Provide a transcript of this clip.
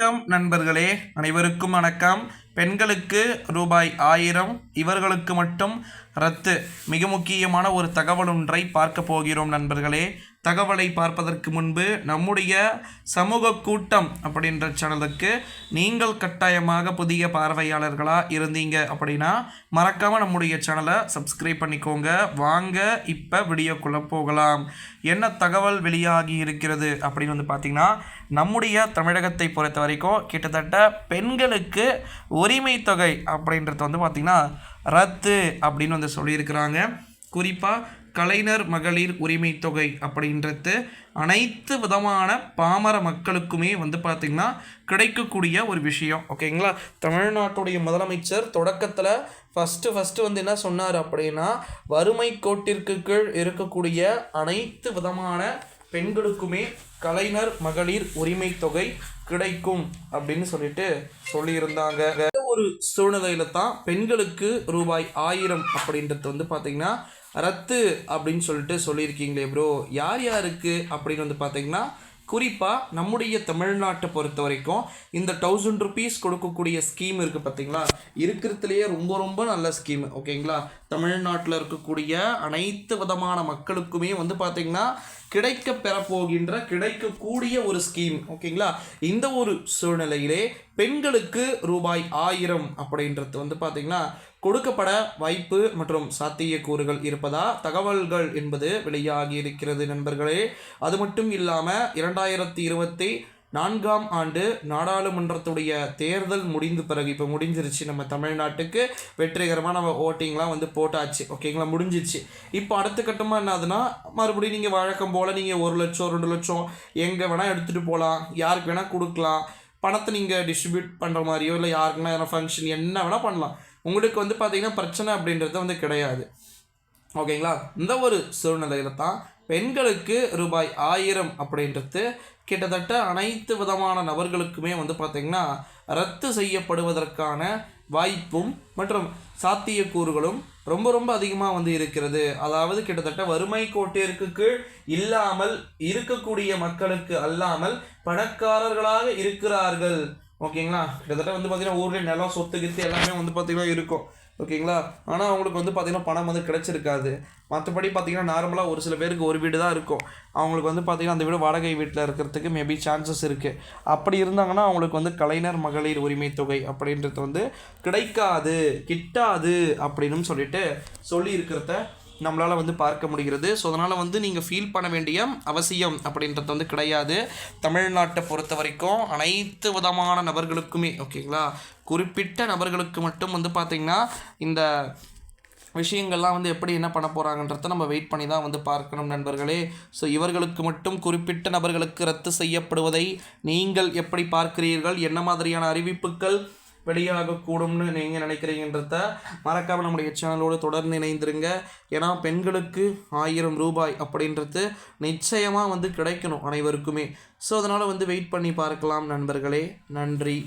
வணக்கம் நண்பர்களே, அனைவருக்கும் வணக்கம். பெண்களுக்கு ரூபாய் 1000 இவர்களுக்கு மட்டும் ரத்து. மிக முக்கியமான ஒரு தகவல் ஒன்றை பார்க்க போகிறோம் நண்பர்களே. தகவலை பார்ப்பதற்கு முன்பு நம்முடைய சமூக கூட்டம் அப்படின்ற சேனலுக்கு நீங்கள் கட்டாயமாக புதிய பார்வையாளர்களாக இருந்தீங்க அப்படின்னா மறக்காமல் நம்முடைய சேனலை சப்ஸ்கிரைப் பண்ணிக்கோங்க. வாங்க இப்போ வீடியோக்குள்ளே போகலாம். என்ன தகவல் வெளியாகி இருக்கிறது அப்படின்னு பார்த்தீங்கன்னா, நம்முடைய தமிழகத்தை பொறுத்த வரைக்கும் கிட்டத்தட்ட பெண்களுக்கு உரிமை தொகை அப்படின்றது பார்த்திங்கன்னா ரத்து அப்படின்னு சொல்லியிருக்கிறாங்க. குறிப்பாக கலைஞர் மகளிர் உரிமை தொகை அப்படின்றது அனைத்து விதமான பாமர மக்களுக்குமே பார்த்திங்கன்னா கிடைக்கக்கூடிய ஒரு விஷயம். ஓகேங்களா? தமிழ்நாட்டுடைய முதலமைச்சர் தொடக்கத்தில் ஃபஸ்ட்டு என்ன சொன்னார் அப்படின்னா, வறுமை கோட்டிற்கு கீழ் இருக்கக்கூடிய அனைத்து விதமான பெண்களுக்குமே கலைஞர் மகளிர் உரிமை தொகை கிடைக்கும் அப்படின்னு சொல்லியிருந்தாங்க. ஒரு சூழ்நிலையில தான் பெண்களுக்கு ரூபாய் 1000 அப்படின்றது பார்த்திங்கன்னா ரத்து அப்படின்னு சொல்லியிருக்கீங்களே ப்ரோ, யார் யாருக்கு அப்படின்னு பார்த்திங்கன்னா, குறிப்பாக நம்முடைய தமிழ்நாட்டை பொறுத்த வரைக்கும் இந்த 1000 rupees கொடுக்கக்கூடிய ஸ்கீம் இருக்குது பார்த்தீங்களா, இருக்கிறதுலையே ரொம்ப ரொம்ப நல்ல ஸ்கீம். ஓகேங்களா? தமிழ்நாட்டில் இருக்கக்கூடிய அனைத்து விதமான மக்களுக்குமே பார்த்திங்கன்னா கிடைக்கக்கூடிய ஒரு ஸ்கீம். ஓகேங்களா? இந்த ஒரு சூழ்நிலையிலே பெண்களுக்கு ரூபாய் 1000 அப்படின்றது பார்த்திங்கன்னா கொடுக்கப்பட வாய்ப்பு மற்றும் சாத்தியக்கூறுகள் இருப்பதா தகவல்கள் என்பது வெளியாகி இருக்கிறது நண்பர்களே. அது மட்டும் இல்லாமல் 2024ஆம் ஆண்டு நாடாளுமன்றத்துடைய தேர்தல் முடிந்த பிறகு, இப்போ முடிஞ்சிருச்சு, நம்ம தமிழ்நாட்டுக்கு வெற்றிகரமாக நம்ம ஓட்டிங்லாம் போட்டாச்சு. ஓகேங்களா? முடிஞ்சிச்சு. இப்போ அடுத்த கட்டமாக என்னதுன்னா, மறுபடியும் நீங்கள் வழக்கம் போல் நீங்கள் 1 லட்சம் 2 லட்சம் எங்கே வேணால் எடுத்துகிட்டு போகலாம், யாருக்கு வேணால் கொடுக்கலாம். பணத்தை நீங்கள் டிஸ்ட்ரிபியூட் பண்ணுற மாதிரியோ இல்லை யாருக்குன்னா எதனா ஃபங்க்ஷன் என்ன வேணால் பண்ணலாம். உங்களுக்கு பார்த்திங்கன்னா பிரச்சனை அப்படின்றது கிடையாது. ஓகேங்களா? இந்த ஒரு சூழ்நிலையில் தான் பெண்களுக்கு ரூபாய் 1000 அப்படின்றது கிட்டத்தட்ட அனைத்து விதமான நபர்களுக்குமே பார்த்திங்கன்னா ரத்து செய்யப்படுவதற்கான வாய்ப்பும் மற்றும் சாத்தியக்கூறுகளும் ரொம்ப ரொம்ப அதிகமாக இருக்கிறது. அதாவது கிட்டத்தட்ட வறுமை கோட்டிற்கு கீழ் இல்லாமல் இருக்கக்கூடிய மக்களுக்கு அல்லாமல் பணக்காரர்களாக இருக்கிறார்கள். ஓகேங்களா? கிட்டத்தட்ட பார்த்திங்கன்னா ஊரில் நிலம் சொத்து கித்து எல்லாமே பார்த்திங்கன்னா இருக்கும். ஓகேங்களா? ஆனால் அவங்களுக்கு பார்த்திங்கன்னா பணம் கிடைச்சிருக்காது. மற்றபடி பார்த்திங்கன்னா நார்மலாக ஒரு சில பேருக்கு ஒரு வீடு தான் இருக்கும். அவங்களுக்கு பார்த்திங்கன்னா அந்த வீடு வாடகை வீட்டில் இருக்கிறதுக்கு மேபி சான்சஸ் இருக்குது. அப்படி இருந்தாங்கன்னா அவங்களுக்கு கலைஞர் மகளிர் உரிமை தொகை அப்படின்றது கிட்டாது அப்படின்னு சொல்லி இருக்கிறத நம்மளால் பார்க்க முடிகிறது. ஸோ அதனால் நீங்கள் ஃபீல் பண்ண வேண்டிய அவசியம் அப்படின்றது கிடையாது. தமிழ்நாட்டை பொறுத்த வரைக்கும் அனைத்து விதமான நபர்களுக்குமே, ஓகேங்களா, குறிப்பிட்ட நபர்களுக்கு மட்டும் பார்த்திங்கன்னா இந்த விஷயங்கள்லாம் எப்படி என்ன பண்ண போகிறாங்கன்றத நம்ம வெயிட் பண்ணி தான் பார்க்கணும் நண்பர்களே. ஸோ இவர்களுக்கு மட்டும் குறிப்பிட்ட நபர்களுக்கு ரத்து செய்யப்படுவதை நீங்கள் எப்படி பார்க்கிறீர்கள்? என்ன மாதிரியான அறிவிப்புகள் வெளியாகக்கூடும்னு நீங்கள் நினைக்கிறீங்கன்றத மறக்காமல் நம்முடைய சேனலோடு தொடர்ந்து இணைந்திருங்க. ஏன்னா பெண்களுக்கு 1000 ரூபாய் அப்படின்றது நிச்சயமாக கிடைக்கணும் அனைவருக்குமே. ஸோ அதனால் வெயிட் பண்ணி பார்க்கலாம் நண்பர்களே. நன்றி.